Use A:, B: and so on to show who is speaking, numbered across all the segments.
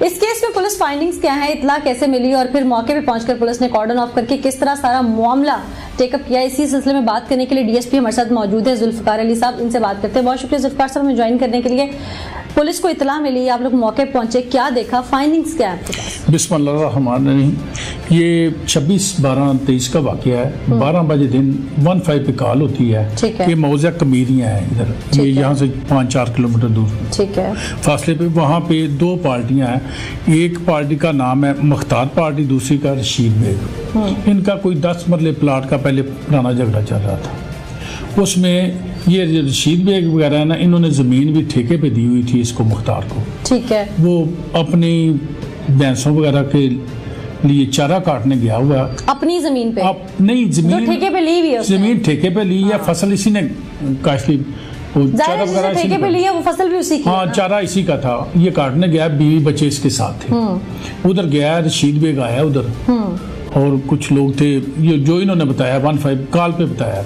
A: اس case میں police findings کیا ہیں، اطلاع کیسے ملی اور پھر موقع پہ پہنچ کر پولیس نے کارڈن آف کر کے کس طرح سارا معاملہ ٹیک اپ کیا، اسی سلسلے میں بات کرنے کے لیے ڈی ایس پی ہمارے ساتھ موجود ہے ذوالفقار علی صاحب، ان سے بات کرتے ہیں۔ بہت شکریہ ذوالفقار صاحب ہمیں جوائن کرنے کے لیے۔ پولیس کو اطلاع ملی، آپ لوگ موقع پہ پہنچے، کیا دیکھا، فائنڈنگز کیا ہے آپ کے پاس؟
B: بسم اللہ الرحمن الرحیم۔ یہ 26/12/23 کا واقعہ ہے۔ 12 بجے دن 15 پہ کال ہوتی ہے کہ موضع کمیریاں ہیں ادھر، یہ یہاں سے 5-4 کلومیٹر دور فاصلے پہ، وہاں پہ 2 پارٹیاں ہیں، ایک پارٹی کا نام ہے مختار پارٹی، دوسری کا رشید بیگ۔ ان کا کوئی 10 مرلے پلاٹ کا پہلے پرانا جھگڑا چل رہا تھا۔ اس میں یہ رشید بیگ وغیرہ ہے نا، انہوں نے زمین بھی ٹھیکے پہ دی ہوئی تھی اس کو، مختار کو، ٹھیک ہے، وہ اپنی بھینسوں وغیرہ کے لیے چارہ کاٹنے گیا ہوا
A: اپنی زمین پہ،
B: نہیں زمین
A: ٹھیکے پہ لی ہوئی ہے،
B: زمین ٹھیکے پہ لی ہے، فصل اسی نے کاشت لی، چارہ وغیرہ ٹھیکے پہ لی ہے، وہ فصل بھی اسی کی، ہاں چارہ اسی کا تھا۔ یہ کاٹنے گیا، بیوی بچے اس کے ساتھ تھے، ادھر گیا، رشید بیگ آیا ادھر اور کچھ لوگ تھے، یہ جو انہوں نے بتایا 15 کال پہ بتایا،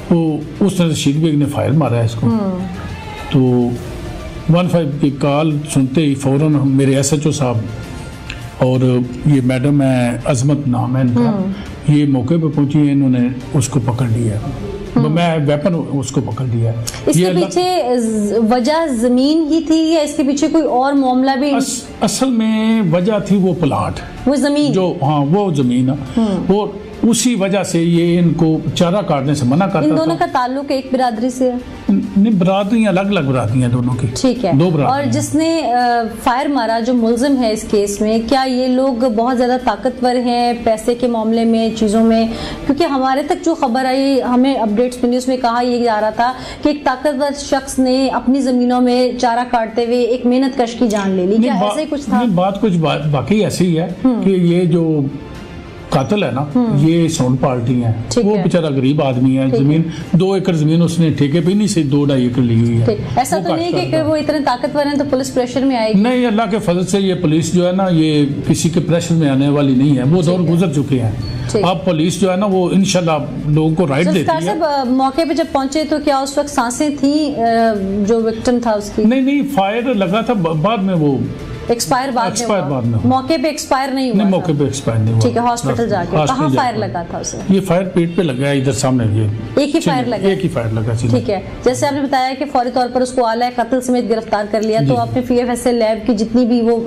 B: تو اس نے رشید بیگ نے فائر مارا ہے اس کو، تو 15 کی کال سنتے ہی فوراً میرے ایس ایچ او صاحب اور یہ میڈم ہے عظمت نام ہے ان کا، یہ موقع پہ پہنچی ہیں، انہوں نے اس کو پکڑ لیا، میں ویپن اس کو پکڑ لیا۔
A: اس کے پیچھے وجہ زمین ہی تھی یا اس کے پیچھے کوئی اور معاملہ بھی؟
B: اصل میں وجہ تھی وہ پلاٹ، وہ زمین، جو ہاں وہ زمین، وہ اسی وجہ سے یہ ان کو چارہ کاٹنے سے منع کرتا تھا۔
A: ان دونوں کا تعلق ایک برادری سے ہے؟
B: نہیں، برادریاں الگ الگ برادریاں دونوں کی، ٹھیک ہے،
A: اور جس نے فائر مارا جو ملزم ہے اس کیس میں، کیا یہ لوگ بہت زیادہ طاقتور ہیں پیسے کے معاملے میں، چیزوں میں؟ کیونکہ ہمارے تک جو خبر آئی، ہمیں اپڈیٹس ملی، اس میں کہا یہ جا رہا تھا کہ ایک طاقتور شخص نے اپنی زمینوں میں چارہ کاٹتے ہوئے ایک محنت کش کی جان لے لی، کیا ایسا ہی کچھ تھا؟
B: بات کچھ باقی ایسی ہے کہ یہ جو قاتل ہے نا، یہ سون پارٹی ہیں، وہ بیچارہ غریب آدمی ہے، زمین 2 ایکڑ زمین اس نے ٹھیکے پہ نہیں سے 2-2.5 ایکڑ لی ہوئی ہے۔
A: ایسا تو نہیں کہ وہ اتنے طاقتور ہیں تو پولیس پریشر میں آئے گی؟ نہیں،
B: اللہ کے فضل سے یہ پولیس جو ہے نا، یہ کسی کے پریشر میں آنے والی نہیں ہے، وہ دور گزر چکے ہیں۔ اب پولیس جو ہے نا وہ انشاءاللہ لوگوں کو رائٹ دیتی ہے۔
A: موقع پہ جب پہنچے تو کیا اس وقت سانسیں تھیں جو وکٹم تھا اس کی؟
B: نہیں، فائر لگا تھا، بعد میں وہ
A: ایکسپائر بعد میں، موقع پہ ایکسپائر نہیں ہوا؟
B: موقع پہ ایکسپائر نہیں ہوا،
A: ٹھیک ہے، ہاسپٹل جا کے۔ کہاں فائر لگا تھا اسے؟
B: یہ فائر پیٹ پہ لگا ہے، ادھر سامنے، یہ ایک ہی فائر لگا،
A: ٹھیک ہے۔ جیسے آپ نے بتایا کہ فوری طور پر اس کو اعلیٰ قتل سمیت گرفتار کر لیا، تو آپ نے P F S L lab کی جتنی بھی وہ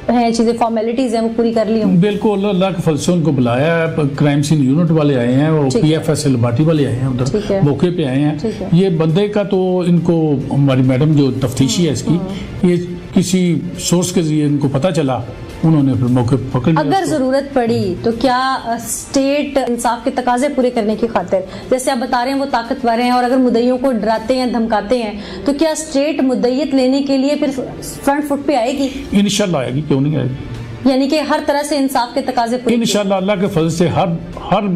A: ہیں چیزیں، فارمیلٹیز ہیں، وہ پوری کر لی ہوں؟ بالکل، اللہ کے فضل سے ان کو بلایا ہے، کرائم سین یونٹ والے آئے ہیں، وہ پی ایف ایس ایل باٹی والے آئے ہیں، ادھر موقع پہ آئے ہیں۔ یہ بندے کا تو ان کو ہماری میڈم جو تفتیشی ہے اس کی، یہ کسی سورس کے ذریعے ان کو پتہ چلا، انہوں نے پھر موقع پکڑ لیا۔ اگر ضرورت پڑی تو کیا اسٹیٹ انصاف کے تقاضے پورے کرنے کی خاطر، جیسے آپ بتا رہے ہیں وہ طاقتور ہیں اور اگر مدعیوں کو ڈراتے ہیں، دھمکاتے ہیں، تو کیا اسٹیٹ مدعیت لینے کے لیے پھر فرنٹ فٹ پہ آئے گی؟
B: انشاءاللہ آئے گی، کیوں نہیں آئے گی؟
A: یعنی کہ ہر طرح سے انصاف کے تقاضے پورے
B: انشاءاللہ اللہ کے فضل سے ہر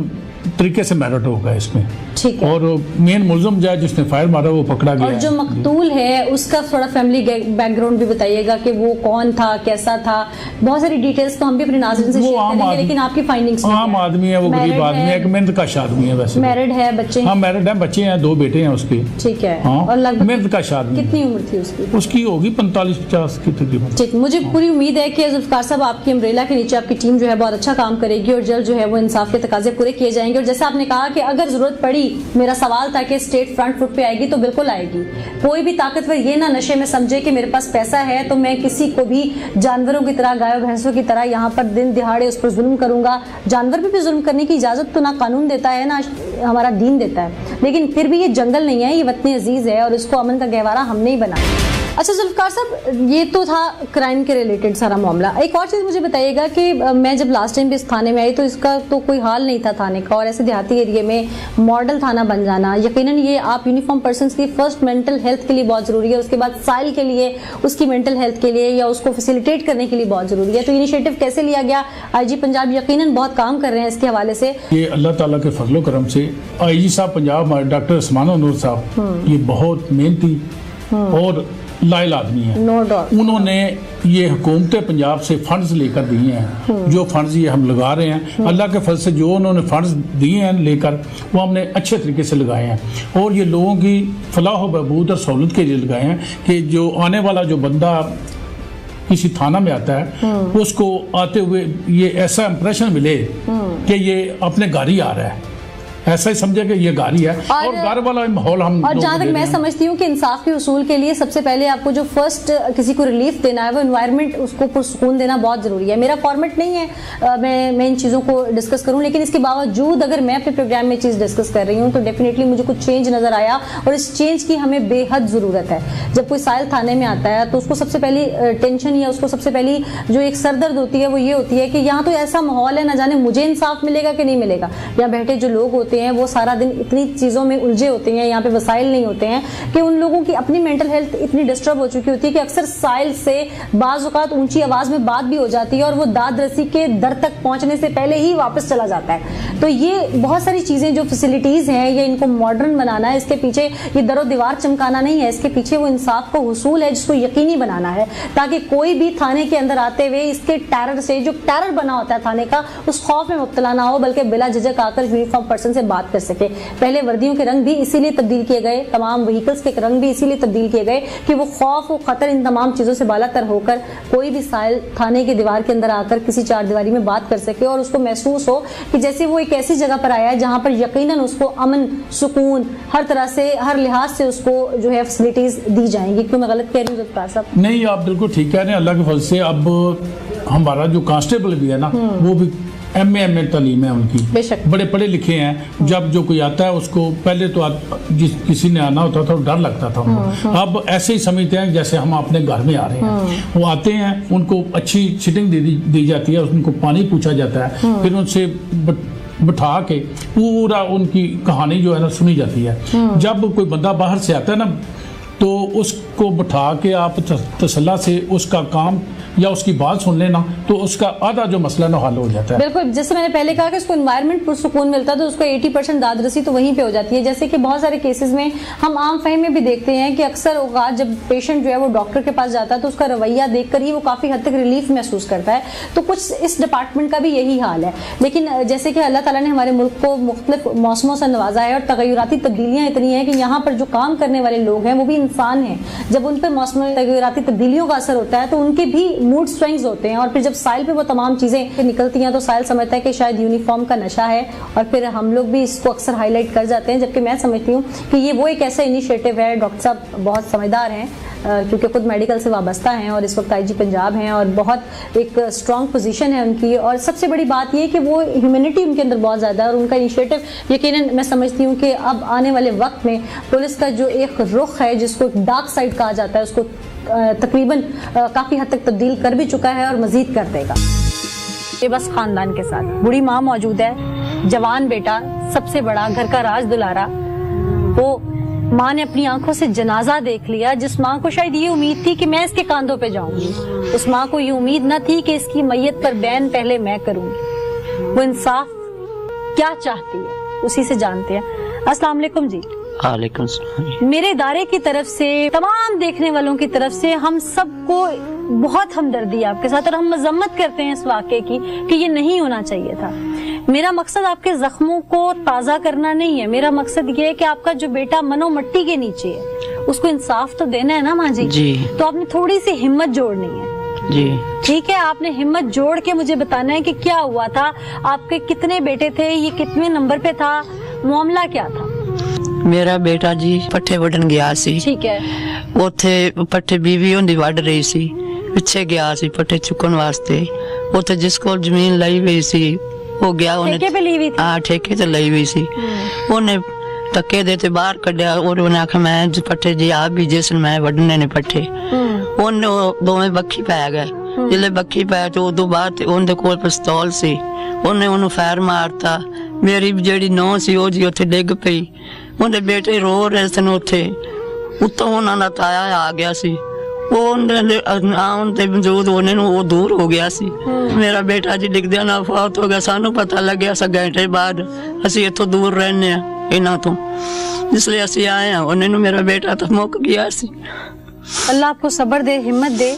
B: طریقے سے میرٹ ہوگا اس میں،
A: ٹھیک ہے۔
B: اور مین ملزم جو ہے جس نے فائر مارا وہ پکڑا گیا،
A: اور جو مقتول ہے اس کا تھوڑا فیملی بیک گراؤنڈ بھی بتائیے گا کہ وہ کون تھا، کیسا تھا، بہت ساری ڈیٹیلز تو ہم بھی اپنے ناظرین سے شیئر کریں گے، لیکن آپ کی فائنڈنگز میں
B: عام آدمی ہے، وہ غریب آدمی ہے، ایک محنت کش آدمی ہے، ویسے
A: میرڈ ہے، بچے ہیں؟
B: ہاں میرڈ ہیں، بچے ہیں، 2 بیٹے ہیں اس کے،
A: ٹھیک ہے،
B: اور محنت کش آدمی۔
A: کتنی عمر تھی اس کی؟
B: اس کی ہوگی 45-50 کی تقریباً۔
A: ٹھیک، مجھے پوری امید ہے کہ ذوالفقار صاحب آپ کی امبریلا کے نیچے آپ کی ٹیم جو ہے بہت اچھا کام کرے گی اور جلد جو ہے وہ انصاف کے تقاضے پورے کیے جائیں گے، اور جیسے آپ نے کہا کہ اگر ضرورت پڑی، میرا سوال تھا کہ اسٹیٹ فرنٹ فٹ پہ آئے گی، تو بالکل آئے گی۔ کوئی بھی طاقتور یہ نہ نشے میں سمجھے کہ میرے پاس پیسہ ہے تو میں کسی کو بھی جانوروں کی طرح، گائے بھینسوں کی طرح یہاں پر دن دہاڑے اس پر ظلم کروں گا۔ جانور بھی ظلم کرنے کی اجازت تو نہ قانون دیتا ہے، نہ ہمارا دین دیتا ہے، لیکن پھر بھی یہ جنگل نہیں ہے، یہ وطن عزیز ہے اور اس کو امن کا گہوارہ ہم نے ہی بنا۔ اچھا ذوالفقار صاحب، یہ تو تھا کرائم کے ریلیٹڈ سارا معاملہ۔ ایک اور چیز مجھے بتائیے گا کہ میں جب لاسٹ ٹائم بھی اس تھانے میں آئی تو اس کا تو کوئی حال نہیں تھا تھانے کا، اور ایسے دیہاتی ایریے میں ماڈل تھانہ بن جانا، یقیناً یہ آپ یونیفارم پرسنس کی فرسٹ مینٹل ہیلتھ کے لیے بہت ضروری ہے، اس کے بعد سائل کے لیے، اس کی مینٹل ہیلتھ کے لیے یا اس کو فیسیلیٹیٹ کرنے کے لیے بہت ضروری ہے، تو انیشیٹو کیسے لیا گیا؟ آئی جی پنجاب یقیناً بہت کام کر رہے ہیں اس کے حوالے سے۔
B: یہ اللہ تعالیٰ کے فضل و کرم سے آئی جی صاحب پنجاب ڈاکٹر عثمان نور صاحب، یہ بہت محنتی اور لائل آدمی ہیں، انہوں نے یہ حکومت پنجاب سے فنڈز لے کر دیے ہیں، جو فنڈز یہ ہم لگا رہے ہیں اللہ کے فضل سے، جو انہوں نے فنڈز دیے ہیں لے کر، وہ ہم نے اچھے طریقے سے لگائے ہیں، اور یہ لوگوں کی فلاح و بہبود اور سہولت کے لیے لگائے ہیں کہ جو آنے والا جو بندہ کسی تھانہ میں آتا ہے اس کو آتے ہوئے یہ ایسا امپریشن ملے کہ یہ اپنے گھر ہی آ رہا ہے، ایسا ہی سمجھے کہ یہ گاڑی ہے اور گھر والا ماحول ہم.
A: اور جہاں تک میں سمجھتی ہوں کہ انصاف کے حصول کے لیے سب سے پہلے آپ کو جو فرسٹ کسی کو ریلیف دینا ہے وہ انوائرمنٹ اس کو پرسکون دینا بہت ضروری ہے. میرا فارمیٹ نہیں ہے میں ان چیزوں کو ڈسکس کروں، لیکن اس کے باوجود اگر میں اپنے پروگرام میں چیز ڈسکس کر رہی ہوں تو ڈیفینیٹلی مجھے کچھ چینج نظر آیا، اور اس چینج کی ہمیں بے حد ضرورت ہے. جب کوئی سائل تھانے میں آتا ہے تو اس کو سب سے پہلی ٹینشن یا اس کو سب سے پہلی جو ایک سر درد ہوتی ہے وہ یہ ہوتی ہے کہ یہاں تو ایسا ماحول ہے نہ جانے مجھے انصاف ملے گا کہ نہیں ملے گا. یہاں بیٹھے جو لوگ ہوتے ہیں وہ سارا دن اتنی چیزوں میں الجھے ہوتے ہیں، یہاں پہ وسائل نہیں ہوتے ہیں کہ ان لوگوں کی اپنی مینٹل ہیلتھ اتنی ڈسٹرب ہو چکی ہوتی ہے کہ اکثر سائل سے بعض اوقات اونچی آواز میں بات بھی ہو جاتی ہے اور وہ داد رسی کے در تک پہنچنے سے پہلے ہی واپس چلا جاتا ہے. تو یہ بہت ساری چیزیں جو فیسلٹیز ہیں یہ ان کو ماڈرن بنانا ہے، اس کے پیچھے یہ در و دیوار چمکانا نہیں ہے، اس کے پیچھے وہ انصاف کا حصول ہے جس کو یقینی بنانا ہے تاکہ کوئی بھی تھانے کے اندر آتے ہوئے اس کے ٹیرر سے جو ٹیرر بنا ہوتا ہے تھانے کا اس خوف میں مبتلا نہ ہو، بلکہ بلا جھجک آ کر یونیفارم پرسن سے بات کر سکے. پہلے وردیوں کے رنگ بھی اسی لیے تبدیل کیے گئے، تمام وہیکلز کے رنگ بھی اسی لیے تبدیل کیے گئے کہ وہ خوف و خطر ان تمام چیزوں سے بالا تر ہو کر کوئی بھی سائل تھانے کی دیوار کے اندر آ کر کسی چار دیواری میں بات کر سکے اور اس کو محسوس ہو کہ جیسے وہ ایک ایسی جگہ پر آیا ہے جہاں پر یقیناً اس کو امن، سکون، ہر طرح سے ہر لحاظ سے اس کو جو ہے فیسلٹیز دی جائیں گی. کیوں میں غلط کہہ رہی ہوں ذوالفقار صاحب؟
B: نہیں، آپ بالکل ٹھیک کہہ رہے ہیں. اللہ کے فضل سے اب ہمارا جو کانسٹیبل بھی ہے نا وہ بھی ایم اے تعلیم ہے ان کی، بڑے پڑھے لکھے ہیں. جب جو کوئی آتا ہے اس کو پہلے تو کسی نے آنا ہوتا تھا ڈر لگتا تھا، اب ایسے ہی سمجھتے ہیں جیسے ہم اپنے گھر میں آ رہے ہیں. وہ آتے ہیں، ان کو اچھی سٹنگ دی جاتی ہے، ان کو پانی پوچھا جاتا ہے، پھر ان سے بٹھا کے پورا ان کی کہانی جو ہے نا سنی جاتی ہے. جب کوئی بندہ باہر سے آتا ہے نا تو اس کو بٹھا کے آپ تسلی سے اس کا کام یا اس کی بات سن لینا تو اس کا آدھا جو مسئلہ نہ حل ہو جاتا ہے.
A: بالکل، جیسے میں نے پہلے کہا کہ اس کو انوائرمنٹ پرسکون ملتا ہے تو اس کو 80% داد رسی تو وہیں پہ ہو جاتی ہے. جیسے کہ بہت سارے کیسز میں ہم عام فہم میں بھی دیکھتے ہیں کہ اکثر اوقات جب پیشنٹ جو ہے وہ ڈاکٹر کے پاس جاتا ہے تو اس کا رویہ دیکھ کر ہی وہ کافی حد تک ریلیف محسوس کرتا ہے. تو کچھ اس ڈپارٹمنٹ کا بھی یہی حال ہے. لیکن جیسے کہ اللہ تعالیٰ نے ہمارے ملک کو مختلف موسموں سے نوازا ہے اور تغیراتی تبدیلیاں اتنی ہیں کہ یہاں پر جو کام کرنے والے لوگ ہیں وہ بھی انسان ہیں. جب ان پہ موسم تغیراتی تبدیلیوں کا اثر ہوتا ہے تو ان کے بھی موڈ سوئنگز ہوتے ہیں، اور پھر جب سائل پہ وہ تمام چیزیں نکلتی ہیں تو سائل سمجھتا ہے کہ شاید یونیفارم کا نشہ ہے، اور پھر ہم لوگ بھی اس کو اکثر ہائی لائٹ کر جاتے ہیں. جبکہ میں سمجھتی ہوں کہ یہ وہ ایک ایسا انیشیٹو ہے. ڈاکٹر صاحب بہت سمجھدار ہیں کیونکہ خود میڈیکل سے وابستہ ہیں اور اس وقت آئی جی پنجاب ہیں اور بہت ایک اسٹرانگ پوزیشن ہے ان کی. اور سب سے بڑی بات یہ کہ وہ ہیومینٹی ان کے اندر بہت زیادہ ہے اور ان کا انیشیٹو یقیناً میں سمجھتی ہوں کہ اب آنے والے وقت میں پولیس کا جو ایک رخ ہے جس کو ڈارک سائڈ کہا جاتا ہے اس کو تقریباً کافی حد تک تبدیل کر بھی چکا ہے اور مزید کر دے گا. یہ بس خاندان کے ساتھ بوڑھی ماں موجود ہے، جوان بیٹا، سب سے بڑا گھر کا راج دلارا. وہ ماں نے اپنی آنکھوں سے جنازہ دیکھ لیا، جس ماں کو شاید یہ امید تھی کہ میں اس کے کاندھوں پہ جاؤں گی. اس ماں کو یہ امید نہ تھی کہ اس کی میت پر بین پہلے میں کروں گی. وہ انصاف کیا چاہتی ہے اسی سے جانتے ہیں. السلام علیکم جی.
C: وعلیکم السلام.
A: میرے ادارے کی طرف سے، تمام دیکھنے والوں کی طرف سے ہم سب کو بہت ہمدردی آپ کے ساتھ، اور ہم مذمت کرتے ہیں اس واقعے کی کہ یہ نہیں ہونا چاہیے تھا. میرا مقصد آپ کے زخموں کو تازہ کرنا نہیں ہے. میرا مقصد یہ ہے کہ آپ کا جو بیٹا منو مٹی کے نیچے ہے اس کو انصاف تو دینا ہے نا ماں جی. تو آپ نے تھوڑی سی ہمت جوڑنی ہے
C: جی.
A: ٹھیک ہے، آپ نے ہمت جوڑ کے مجھے بتانا ہے کہ کیا ہوا تھا، آپ کے کتنے بیٹے تھے، یہ کتنے نمبر پہ تھا، معاملہ کیا تھا.
C: میرا بیٹا جی پٹھے وڈن گیا سی.
A: ٹھیک ہے.
C: اوتھے پٹھے بیوی ہوندی وڈ رہی سی، پچھے گیا سی پٹھے چکن واسطے. اوتھے جس کو زمین لئی ہوئی سی وہ گیا،
A: ٹھیکے پہ لی ہوئی تھی.
C: ہاں ٹھیکے تے لئی ہوئی سی. اونے ٹکے دے تے باہر کڈیا اور اونے آکھیا میں پٹھے جی آپ بھی جس میں وڈنے نے پٹھے. اونے دوویں بکھی پے گئے. جلے بکھی پے تو ادو بعد اون دے کول پستول سی. اونے اونوں فائر مارتا. میری جیڑی نو سی او جی اوتھے ڈگ پئی. اندر بیٹے رو رہے سن اوتھے. اتوں انہاں دا تایا آ گیا سی. موجود ہونے وہ دور ہو گیا سی. میرا بیٹا جی ڈگدیا نہ فوت ہو گیا. سانو پتہ لگیا سا گھنٹے بعد. اسی اتوں دور رہنے ہیں انہاں تو، اس لیے اسی آئے ہیں. انہوں میرا بیٹا تو مک گیا سی.
A: اللہ آپ کو صبر دے، ہمت دے.